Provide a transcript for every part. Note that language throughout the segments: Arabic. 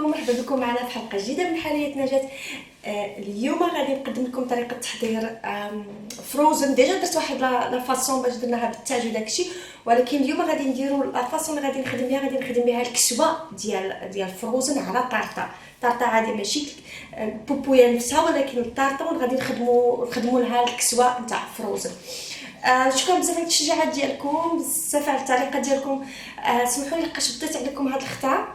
عليكم، مرحبا بكم معنا في حلقه جديده من حلقه نجاة. اليوم غادي نقدم لكم طريقه تحضير فروزن. ديجا درت واحد لا فاصون باش درناها بالتاج وداكشي، ولكن اليوم غادي نديروا لا فاصون اللي غادي نخدم بها الكسوه ديال فروزن على طارطه عادي، ماشي البوبويه نفسها، ولكن الطارطه غادي نخدموا لها الكسوه نتاع فروزن. شكرا بزاف على التشجيعات ديالكم، بزاف على التعليقات ديالكم. سمحوا لي لقاش بديت عليكم هذا الخطا،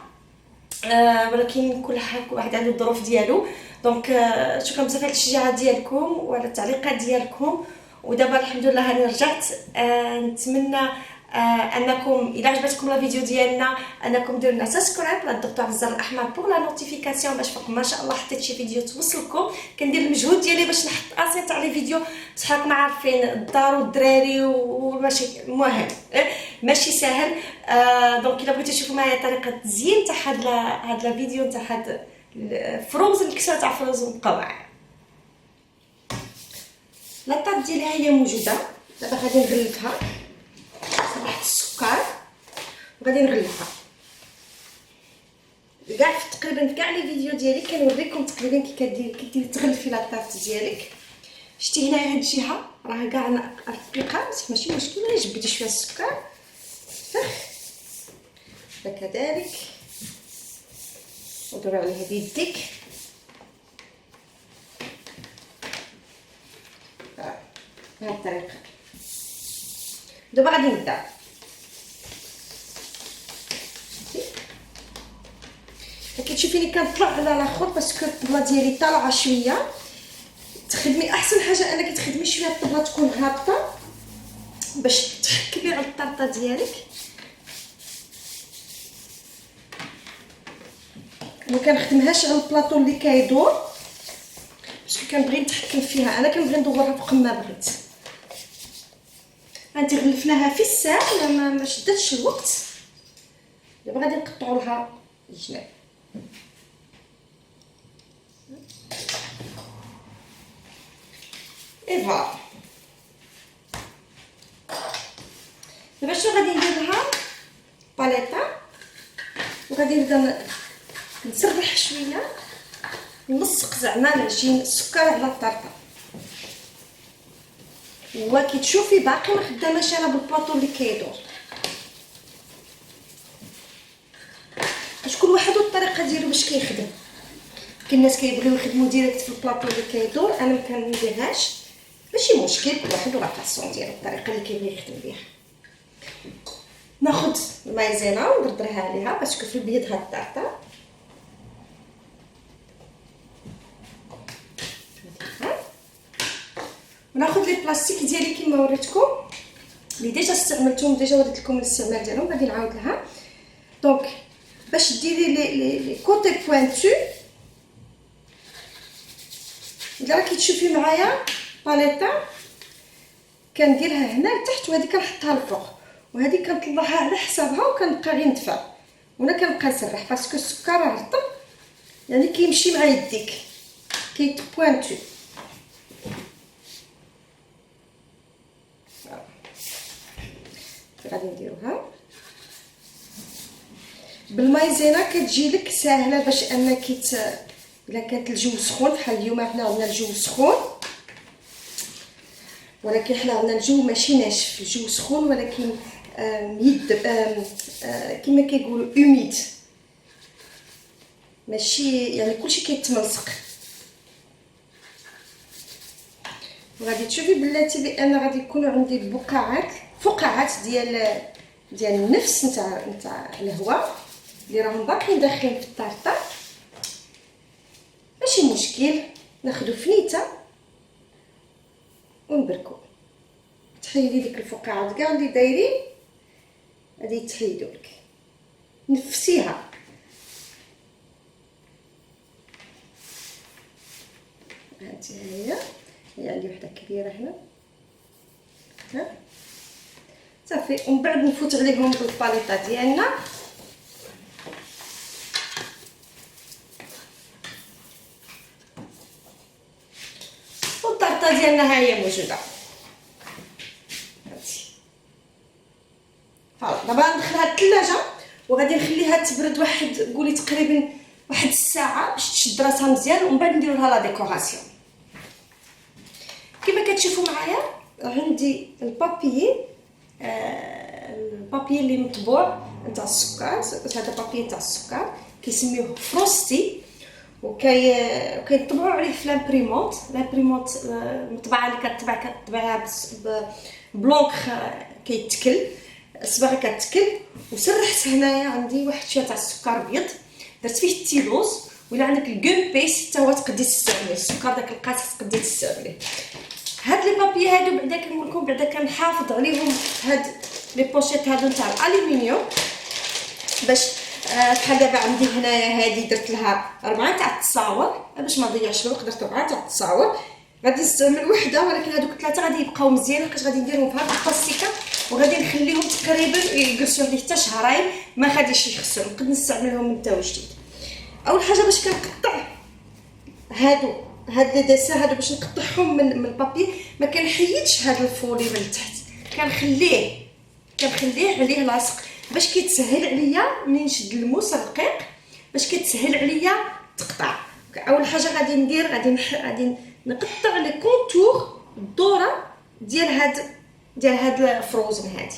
ولكن كل واحد عنده الظروف ديالو. دونك شكرا بزاف على التشجيعات ديالكم وعلى التعليقات ديالكم. ودابا الحمد لله راني رجعت. نتمنى انكم اذا عجبتكم لا فيديو ديالنا انكم ديروا لنا سبسكرايب ولا تضغطوا على الزر الاحمر بوغ لا نوتيفيكاسيون، باش فوق ما شاء الله حطيت شي فيديو توصلكم. كندير المجهود ديالي باش نحط اسي تاع لي فيديو، بصح راكم عارفين الدار والدراري وماشي المهم ماشي ساهل. دونك الا بغيتو تشوفوا معايا طريقه التزيين تاع هاد لا فيديو تاع هاد فروزن، الكسوه تاع فروزن، بقاو معايا. لاطاط ديالها هي موجوده، دابا غادي نغلفها. صبحت السكر وغادي نغلفها. كاع تقريبا في كاع لي فيديو ديالي كنوريكم تقريبا كي كديري تغلفي لاطاط ديالك. شتي هنايا هاد الجهه راه كاع رقيقه، بصح ماشي مشكل، جبدي شويه السكر كذلك ودور عليها بيديك بهذه الطريقه. دابا غادي نبدا. كتشوفيني كنطلع على الاخر باسكو الطبله ديالي طالعه شويه. تخدمي احسن حاجه انك تخدمي شويه الطبله تكون هابطه باش تحكمي على الطرطه ديالك. ما كنخدمهاش على البلاطو اللي كيدور باسكو كنبغي نتحكم فيها، انا كنبغي ندورها فوق ما بغيت. هانتي غلفناها في الساعه، ما شدتش الوقت. دابا غادي نقطعوا لها الجناب. ايفا دابا شنو غادي ندير لها؟ باليطه، وغادي نبدا نسرح شويه، نلصق زعما العجين السكر على الطرطه. وكي تشوفي باقي ما خداماش انا بالبلاطو اللي كيدور، باش كل واحد والطريقه ديالو باش كيخدم. كاين الناس كيبغيو يخدموا ديريكت في البلاطو اللي كيدور، انا ما كنديرهاش، ماشي مشكل، كل واحد ولا فاصون ديالو، الطريقه اللي كيبغي يخدم بها. ناخذ المايزينا وندردرها عليها باسكو في البيض هاد الطرطه. وناخذ لي بلاستيك ديالي كما وريتكم، اللي ديجا استعملتهم، ديجا وريت لكم الاستعمال ديالهم، غادي نعاود لها. دونك باش ديري لي كوتي بوينتو، الا راكي تشوفي معايا باليطه كنديرها هنا لتحت وهذه كنحطها لفوق، وهذه كنطلعها على حسابها وكنبقى غير ندفع، وانا كنبقى نسرح باسكو السكر رطب، يعني كيمشي مع يديك كيتبوينتو. غادي نديروها بالمايزينا، كتجي لك ساهله باش انك الا كانت الجو سخون بحال اليوم حنا عندنا الجو سخون، ولكن حنا عندنا الجو ماشي ناشف، الجو سخون ولكن كما كيقولوا اوميد، ماشي يعني كلشي كيتملصق. وغادي تشوفي بلاتي بان غادي يكونوا عندي فقاعات ديال النفس نتاع الهواء اللي راهم باقيين داخلين في الطارطه. ماشي مشكل، ناخذ فنيته ونبركو. تحيدي ديك الفقاعات كاع اللي دايرين غادي يتحيدوا لك، نفسيها. هانتي هي عندي وحده كبيره هنا، ها صافي. ومن بعد نفوت عليهم بالباليطه ديالنا. والطرطه ديالنا ها هي موجوده. هانتي دابا ندخلها الثلاجه وغادي نخليها تبرد واحد، قولي تقريبا واحد الساعه باش تشد راسها مزيان، ومن بعد نديرو لها لا ديكوراسيون. كما كتشوفوا معايا عندي البابي، البابي اللي مطبوع نتاع السكر. هذا بابي نتاع السكر كيسميوه فروستي، وكيطبعوا عليه في لامبريمونط. المطبعه اللي كتطبعها بلونك كيتكل، الصباغه كتكل. وسرحت هنايا عندي واحد شويه تاع السكر ابيض، درت فيه التيلوز. ولا عندك الكون بيس حتى هو تقدري تستعمليه، السكر داك القاصح تقدري تستعمليه. هاد لي بابي هادو بعدا كنقول لكم بعدا كنحافظ عليهم هاد لي بوشيت هادو نتاع الالومنيوم، باش بحال دابا عندي هنايا هادي درت لها 4 تاع التصاور باش ما نضيعش الوقت. درت 4 تاع التصاور، غادي نستعمل وحده، ولكن هادوك 3 غادي يبقاو مزيان حيت غادي نديرهم في هاد البلاستيكه، وغادي نخليهم تقريبا يجلسوا لي حتى شهرين ما غاديش يخسروا، نقدر نستعملهم من تا وجديد. اول حاجه باش كنقطع هاد لي ديسان هادو باش نقطعهم من البابي، ما كنحيدش هاد الفولي من تحت، كنخليه عليه لاصق باش كيتسهل عليا ملي نشد الموس الرقيق، باش كيتسهل عليا تقطع. اول حاجه غادي ندير غادي نقطع لي كونتور الدوره ديال هاد الفروزن هادي.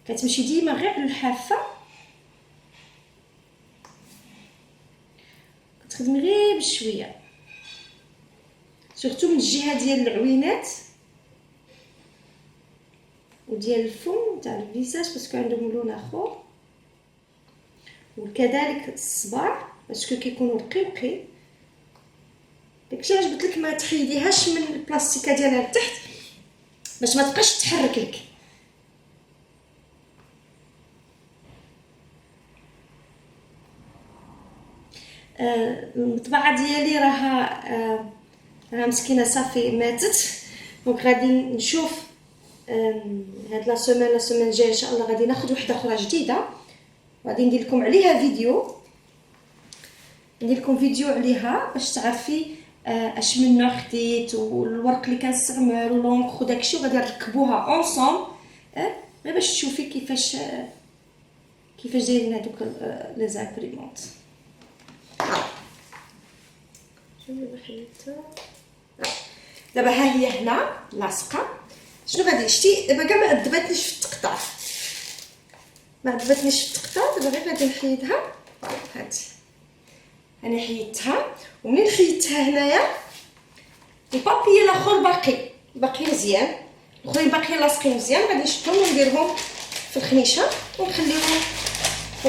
كتمشي ديما غير على الحافه، كتخدمي غير بشويه، سورتو من الجهه ديال العوينات وديال الفم تاع الفيساج باسكو عندهم لون اخر، وكذلك الصباع باسكو كيكونوا رقيقين. داكشي علاش قلت لك ما تحيديهاش من البلاستيكه ديالها لتحت باش ما تبقاش تحرك لك. المطبعه ديالي راها مسكينه صافي ماتت، دونك غادي نشوف هاد لا سيمين الجايه ان شاء الله غادي ناخذ وحده اخرى جديده، غادي ندير لكم عليها فيديو، عليها باش تعرفي اش من نوع خديت والورق اللي كنستعمل ولونك وداكشي، وغادي نركبوها اونصومبل غير باش تشوفي كيفاش دايرين هذوك لي زامبريمونط. دابا ها هي هنا لاصقه. شنو غادي شتي دابا كاع ما عذبتنيش في التقطاع، دابا غير غادي نحيدها. هادي انا حيدتها، ومنين حيدتها هنايا البابي الاخر باقي مزيان، الاخرين باقيين لاصقين مزيان، غادي نشدهم ونديرهم في الخنيشه ونخليهم في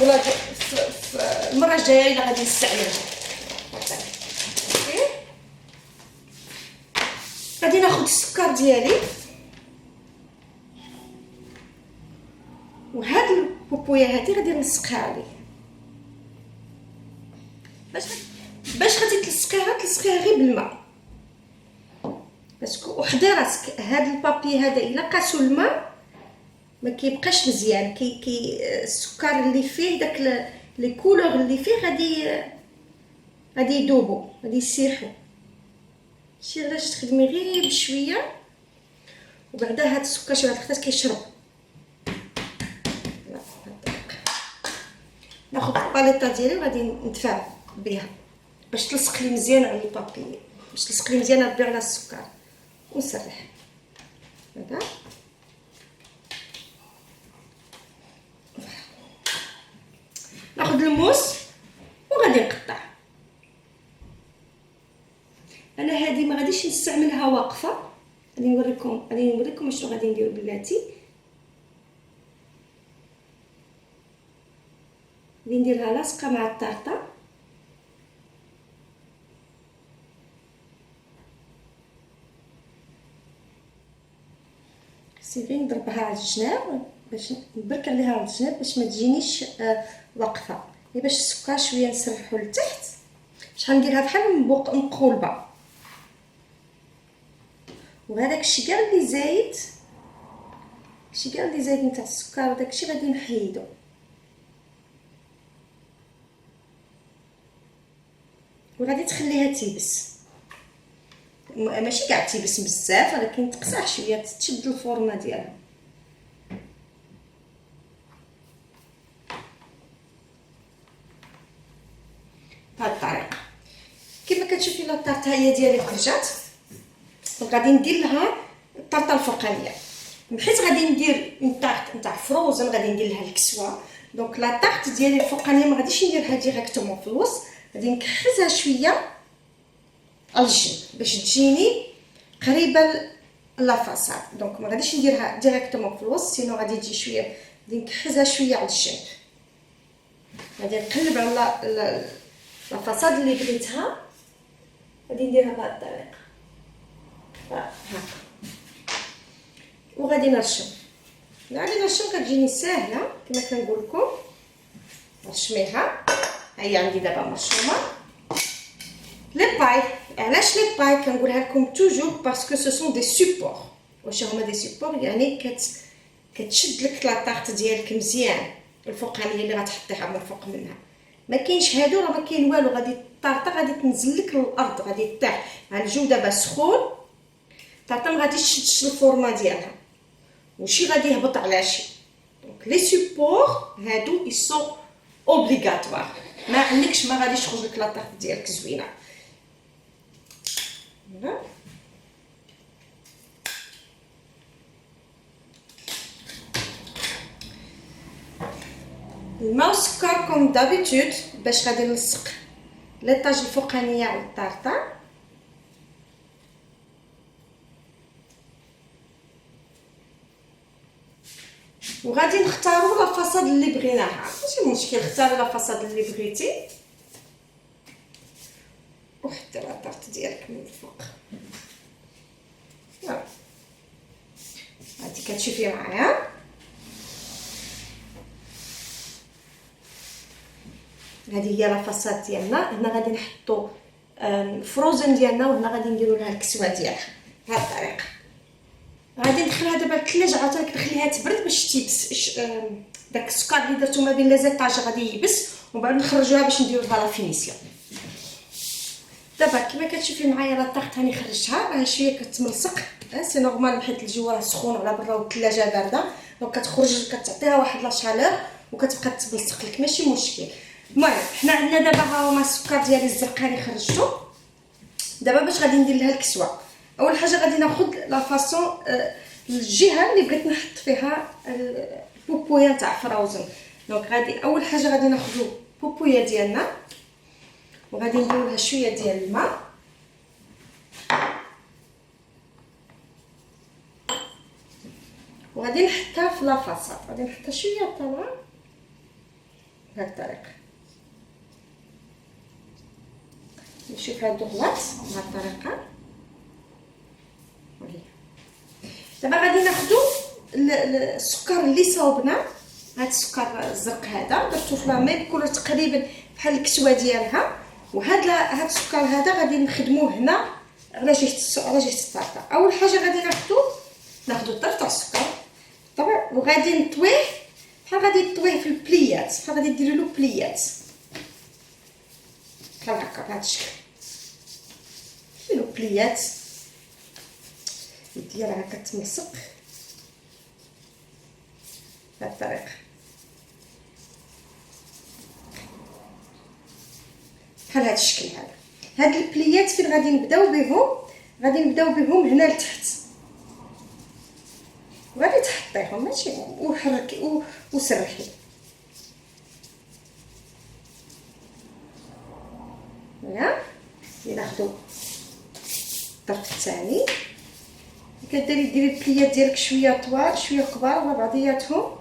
المره الجايه الا غادي نستعملهم. غادي ناخذ السكر ديالي، وهاد البوبويه هادي غادي نلصقها عليه باش غادي تلصقيها غير بالماء، باسكو وحدي راسك هاد البابي هذا الا قاسو الماء ما كيبقاش مزيان، السكر اللي فيه داك لي كولور اللي فيه غادي يذوبوا، غادي يسيحوا. شي علاش تخدمي غير بشويه، وبعدا هاد السكر شويه الخطات كيشرب. ناخذ الباليطه ديالي وغادي ندفع بها باش تلصق لي مزيان على البابي، باش تلصق لي مزيان ربي على السكر، ونسرح هذا. ناخذ الموس وغادي نقطع. انا هذه ما غاديش نستعملها واقفه، غادي نوريكم شنو غادي ندير بلاتي. غادي نديرها لاصقه مع الطارطه، غير نضربها على الجناب باش نبرك عليها على الجناب باش ما تجينيش واقفه، باش السكر شويه نسرحو لتحت، باش غنديرها بحال مقولبه. وهذاك الشيء كاع اللي زايد نتاع السكر داكشي غادي نحيدو. وغادي تخليها تيبس، ماشي كاع تيبس بزاف ولكن تقصح شويه، تشد الفورمه ديالها. كيما كتشوفي لا طارطه هي ديالي خرجات. دونك غادي ندير لها الطارطه الفوقانيه، حيت غادي ندير اون طارط نتاع فروزن، غادي ندير لها الكسوه. دونك لا طارط ديالي الفوقانيه ما غاديش نديرها ديريكتومون في الوسط، غادي نكحزها شويه على الجنب باش تجيني قريبه لا فاصاد. دونك ما غاديش نديرها ديريكتومون في الوسط، سينو غادي تجي شويه، غادي نكحزها شويه على الجنب. غادي نقلب على لا فاصاد اللي بغيتها، غادي نديرها بهذه الطريقه هكا، وغادي نرشم. غادي نرشم كتجيني ساهله كما كنقول لكم. نرشميها، هي عندي دابا مرشومه. لي باي، علاش لي باي كنقولها لكم توجور؟ باسكو سو سون دي سوبور. واش هما دي سوبور؟ يعني كتشد لك لا طارط ديالك مزيان الفوقانيه اللي غتحطيها من فوق منها. ما كاينش هادو، راه ما كاين والو، غادي الطارطه غادي تنزل لك للارض، غادي تطيح. الجو دابا سخون، الطارطه ما غاديش تشد الفورما ديالها، وشي غادي يهبط على شي. دونك لي سوبور هادو يسون اوبليغاتوار، ما عندكش ما غاديش تخرج لك لا طارط ديالك زوينه. الماء والسكر كوم دابيتود باش غادي نلصق ليطاج الفوقانيه على الطارطه. وغادي نختاروا لا فاصاد اللي بغيناها، ماشي مشكل، اختاري لا فاصاد اللي بغيتي وحطي لا طارط ديالك من الفوق. هادي كتشوفي معايا، هذه هي لا فاصاد ديالنا. هنا غادي نحطوا الفروزن ديالنا، وهنا غادي نديروا لها الكسوه ديالها بهذه الطريقه. غادي ندخلها دابا للثلاجه، عاوتاني كنخليها تبرد باش تيبس داك السكر اللي درتو ما بين لازيطاج غادي يبس، ومن بعد نخرجوها باش نديروا لها لا فينيسيون. دابا كما كتشوفي معايا لا طارط هاني خرجتها، راه شويه كتملصق، سي نورمال حيت الجو راه سخون على برا والثلاجه بارده، دونك كتخرج كتعطيها واحد لا شالور وكتبقى تبلصق لك، ماشي مشكل. المهم حنا عندنا دابا ها هما السكر ديالي الزرقاني خرجتو. دابا باش غادي ندير لها الكسوه، اول حاجه غادي ناخذ لا فاصون الجهه اللي بغيت نحط فيها البوبويه تاع فروزن. دونك غادي اول حاجه غادي ناخذوا البوبويه ديالنا، وغادي نديروا لها شويه ديال الماء، وغادي نحطها في لا فاصاد. غادي نحطها شويه طالعه بهذه الطريقه. نشوف هادو غلط بهذه الطريقه. دابا غادي ناخذوا السكر اللي صاوبنا، هاد السكر الزرق هذا درتو في لا يكون تقريبا بحال الكسوه ديالها، وهاد السكر هذا غادي نخدموه هنا على جهه الطارطه. اول حاجه غادي ناخذوا الطرف تاع السكر طبعا، وغادي نطويه بحال غادي نطويه في البليات، بحال غادي ديروا له بليات بحال هكا بهذا الشكل. ديروا بليات ديالها كتملصق بهذه الطريقه بحال هذا الشكل هذا. هاد البليات فين غادي نبداو بهم؟ غادي نبداو بهم هنا لتحت، وغادي تحطيهم ماشي وحركي وسرحي. ياك ناخذوا الطرف الثاني، ديري البليات ديالك شويه طوال شويه كبار مع بعضياتهم.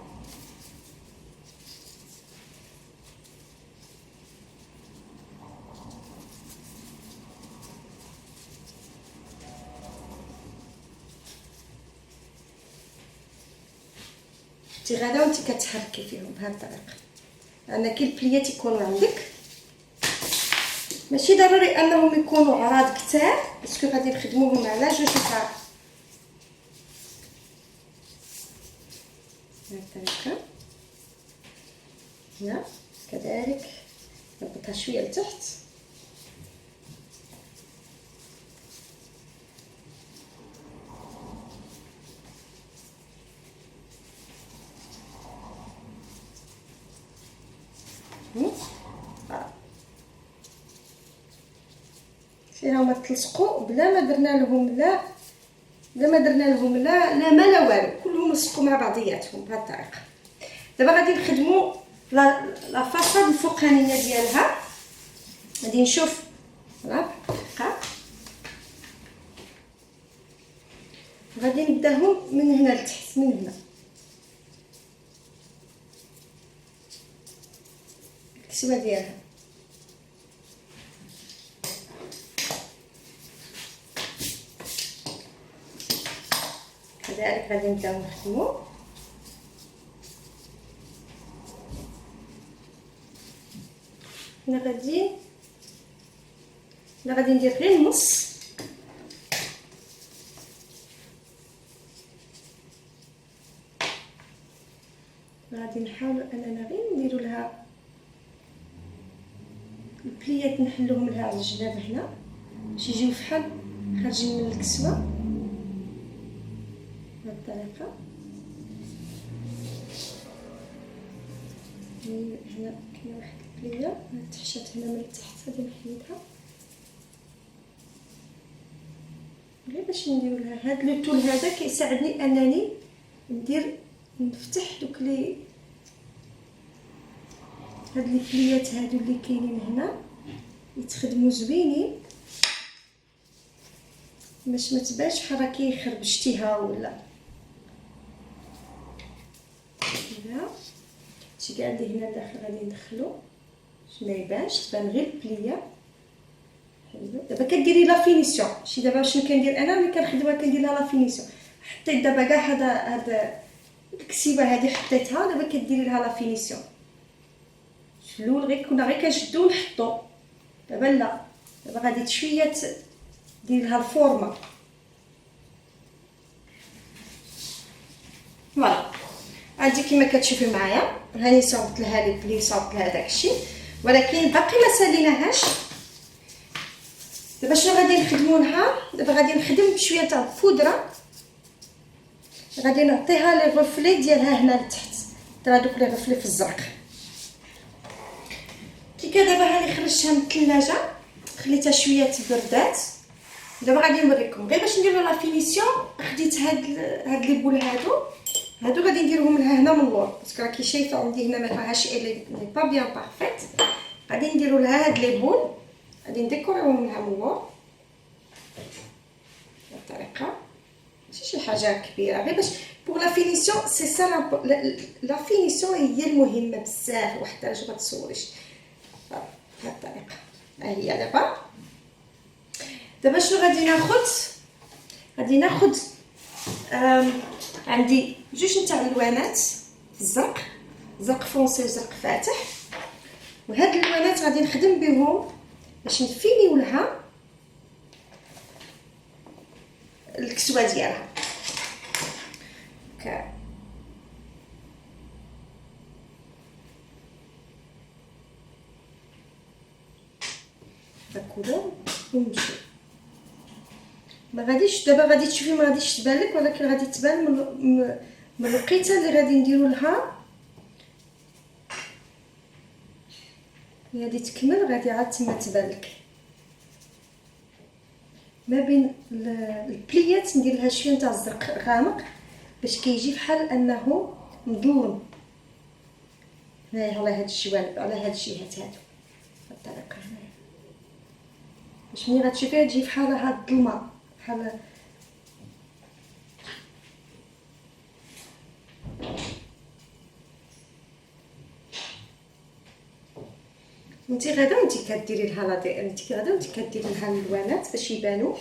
انت غادا وانت كتحركي فيهم بهذه الطريقه، لان كاين البليات يكونوا عندك، ماشي ضروري انهم يكونوا عراض كتار، باسكو غادي نخدموهم على جوج شحال بهذه الطريقه. هنا كذلك نربطها شويه لتحت، ها هما تلصقوا بلا ما درنا لهم لا ما لا والو، كلهم لصقوا مع بعضياتهم بهذه الطريقه. دابا غادي نخدموا لا فاصاد الفوقانيه ديالها. غادي نشوف غادي نبداهم من هنا لتحت، من هنا الكسوه ديالها. كذلك غادي نبداو نخدموا. هنا غادي ندير غير النص، غادي نحاول اننا غير نديروا لها البليات، نحلوهم لها على الجناب هنا باش يجيو فحال خارجين من الكسوه بهذه الطريقه. هنا كاينه واحد البليه تحشات هنا من التحت، غادي نحيدها غير باش نديروا لها هذا لو طول. هذا كيساعدني انني نفتح دوك لي هاد لي بليات هادو اللي كاينين هنا يتخدموا زوينين باش ما تبانش بحال راكي خربشتيها ولا كذا. شي كاع اللي هنا داخل غادي ندخلو باش ما يبانش، تبان غير البليه. دابا كديري لا فينيسيون. شي دابا شنو كندير انا ملي كنخدمها؟ كندير لها لا فينيسيون. حطيت دابا كاع هذا الكسيبه هذه حطيتها، دابا كديري لها لا فينيسيون. في الاول كنا غير كنشدو ونحطو، دابا لا، دابا غادي شويه ديري لها الفورمه. فوالا عندي كما كتشوفي معايا هاني صوبت لها لي بلي، صوبت لها داكشي، ولكن باقي ما ساليناهاش. دابا شنو غادي نخدموا لها؟ دابا غادي نخدم بشويه تاع البودره، غادي نعطيها لي غوفلي ديالها هنا لتحت، ترى دوك لي غوفلي في الزرق. كي دابا هاني خرجتها من الثلاجه، خليتها شويه تبردات. دابا غادي نوريكم غير باش نديروا لا فينيسيون. خديت هاد لي بول هادو غادي نديرهم لها هنا من اللور، باسكو راكي شايفه عندي هنا ما فيهاش لي با بيان بارفيت. غادي نديروا لها هاد لي بول، غادي نديكوريوهم لها من اللور بالطريقه، ماشي شي حاجه كبيره، غير باش بوغ لا فينيسيون. سي سا لا فينيسيون هي المهمه بزاف، وحتى باش ما تصوريش بهذه الطريقه. ها هي دابا شنو غادي ناخذ؟ عندي جوج نتاع الالوانات، زرق فونسي وزرق فاتح، وهاد الالوانات غادي نخدم بهم باش نفينيو لها الكسوه ديالها. هكذا ونمشي. ما غاديش دابا غادي تشوفي ما غاديش تبان لك، ولكن غادي تبان من الوقيته اللي غادي نديرو لها. غادي تكمل، غادي عاد تما تبان لك ما بين البليات. ندير لها شويه نتاع الزرق غامق باش كيجي بحال انه مظلم. هنايا على هاد الجوانب، على هاد الجهات هادو بالطريقه هنايا، باش ملي غتشوفيها تجي بحال هاد الظلمه، بحال انت غادا وانت كديري لها انت غادا وانت كديري لها الالوانات باش يبانوا.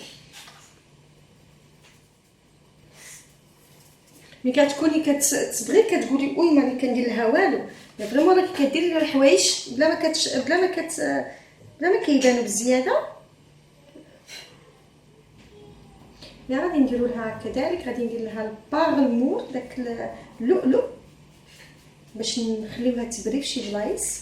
ملي كتكوني كتبغي كتقولي وي ماني كندير لها والو، فريمون راكي كديري لها الحوايج بلا ما كيبانوا بزياده. غادي نديروا لها كذلك، غادي ندير لها البارلمور داك اللؤلؤ باش نخليوها تبري في شي بلايص.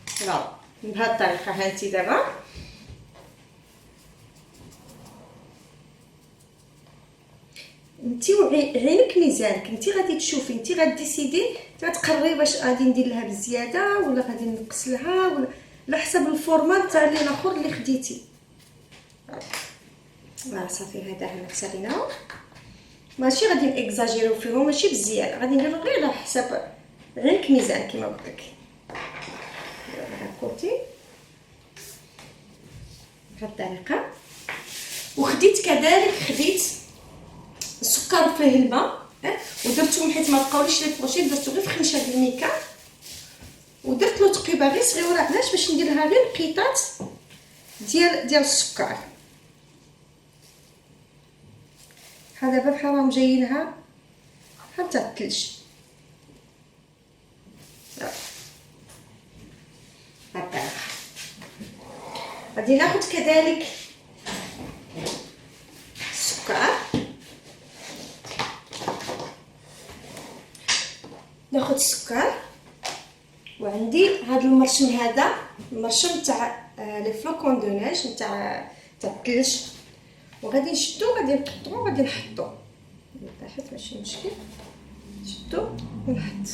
فوالا بهذه الطريقه. ها انت دابا انت عينك ميزانك، انت غادي تشوفي، انت غاديسيدي تقرري واش غادي ندير لها بزياده ولا غادي نقص لها، ولا على حسب الفورمات تاع اللي الاخر اللي خديتي. صافي هذا هنا كسريناه، ماشي غادي نكزاجيرو فيهم، ماشي بزياده، غادي نديرو غير على حسب عينك ميزان كيما قلت لك. كوتي بهذه الطريقه. وخديت كذلك السكر فيه الماء، ودرتهم حيت ما بقاوليش لي بروشيت، درتو غير في خنشه ديال الميكا، ودرت له تقيبه غير صغيره. علاش؟ باش ندير لها غير قطات ديال السكر. بحال دابا بحال راهم جايينها حتى الثلج. هكا غادي ناخذ كذلك السكر، ناخذ السكر، وعندي هذا المرشم، هذا المرشم تاع لي فلوكون دو نيج تاع الثلج، وغادي نشدو، غادي نقطعو، غادي نحطو تحت ماشي مشكل، نشدو ونحط.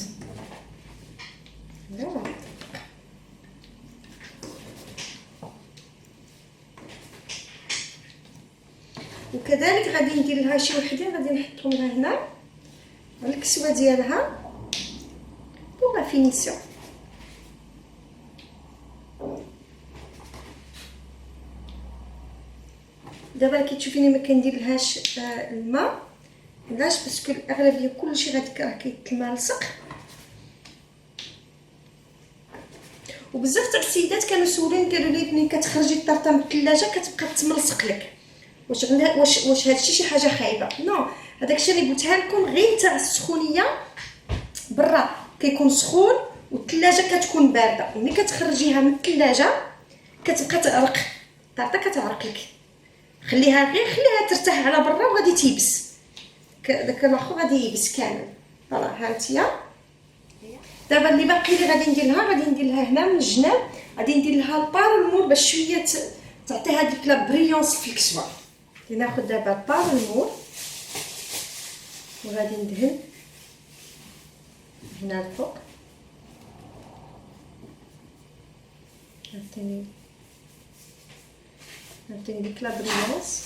وكذلك غادي ندير لها شي وحدين، غادي نحطهم لها هنا على الكسوه ديالها بوغ لا فينيسيون. دابا كي تشوفيني ما كندير لهاش الماء، علاش؟ باسكو الاغلبيه كلشي غادي راه كيتمالصق. وبزاف تاع السيدات كانوا سولين قالوا لي ملي كتخرجي الطرطه من الثلاجه كتبقى تملصق لك، واش هادشي شي حاجه خايبه؟ نو، هذاك الشيء اللي قلتها لكم غير تاع السخونيه. برا كيكون سخون والثلاجه كتكون بارده، وملي كتخرجيها من الثلاجه كتبقى تعرق، الطرطه كتعرق لك. خليها ترتاح على برا وغادي تيبس، داك الاخر غادي يبس كامل. فوالا ها انتيا. دابا اللي باقي لي غادي ندير لها هنا من الجناب، غادي ندير لها البارلمور باش شويه تعطي هذيك لا بريونس في الكسوه. ناخذ دابا البارلمور وغادي ندهن هنا الفوق، عطيني ديك لا بريونس.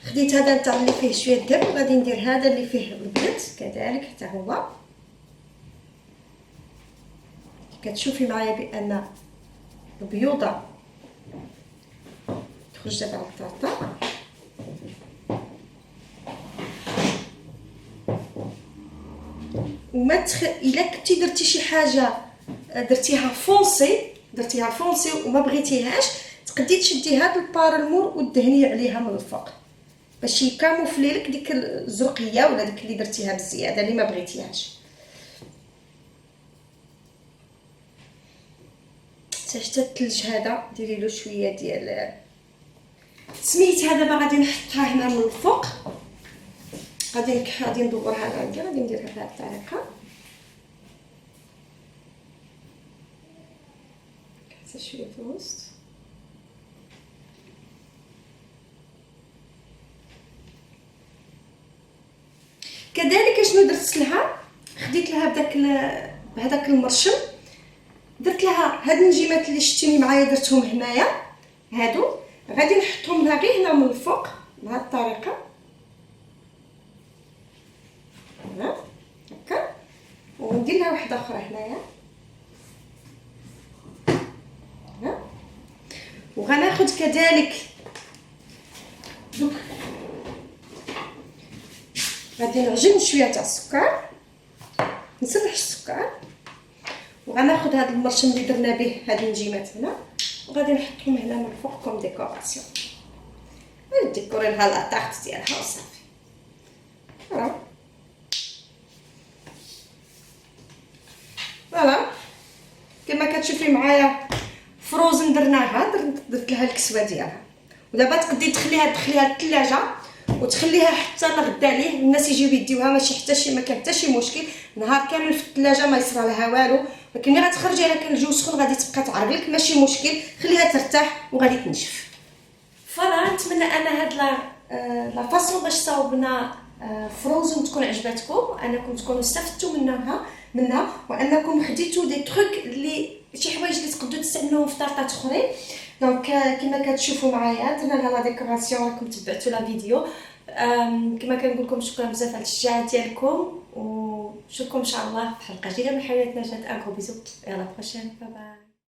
خديت هذا تاع اللي فيه شويه الذهب، وغادي ندير هذا اللي فيه الابيض كذلك حتى هو. كتشوفي معايا بان البيوضه تخرج دابا على الطرطه. وما الا كنتي درتي شي حاجه درتيها فونسي وما بغيتيهاش، تقدري تشدي هذا البارلمور ودهني عليها من الفوق باش يكاموفلي لك ديك الزرقيه ولا ديك اللي درتيها بزياده اللي ما بغيتيهاش. حتى الثلج هذا ديري له شويه ديال سميتها. دابا غادي نحطها هنا من الفوق، غادي ندورها عندي، غادي نديرها بهذه الطريقه حتى شويه في الوسط. كذلك شنو درت لها؟ خديت لها بهذاك المرشم، درت لها هاد النجيمات اللي شتيني معايا درتهم هنايا، هادو غادي نحطهم لها غير هنا من الفوق بهذه الطريقه هكا، وندير لها واحده اخرى هنايا. وغناخذ كذلك دوك غادي نعجن شويه تاع السكر، نسرح السكر، وغناخذ هذا المرشم اللي درنا به هاد النجيمات هنا، وغادي نحطهم هنا من الفوق كوم ديكوراسيون. نديكوري لها لاطاخت ديالها وصافي. فوالا كما كتشوفي معايا فروزن درناها، درت لها الكسوه ديالها. ودابا تقدري تخليها الثلاجه وتخليها حتى لغدا ليه الناس يجيو يديوها، ماشي حتى شي ما كان حتى شي مشكل، نهار كامل في الثلاجه ما يصرى لها والو. ولكن ملي غتخرجيها كان الجو سخون غادي تبقى تعرق لك، ماشي مشكل، خليها ترتاح وغادي تنشف. فوالا نتمنى ان هاد لا فاصون باش صاوبنا فروزن تكون عجبتكم، انكم تكونوا استفدتوا منها وانكم خديتوا دي تروك اللي شي حوايج اللي تقدروا تستعملوهم في طارطات اخرين. دونك كما كتشوفوا معايا درنا لها لا ديكوراسيون، راكم تبعتوا لا فيديو. كما كنقول لكم شكرا بزاف على التشجيع ديالكم، ونشوفكم ان شاء الله في حلقه جديده من حلقات نجاة. ان كو بيزو، يلا بروشين، باي باي.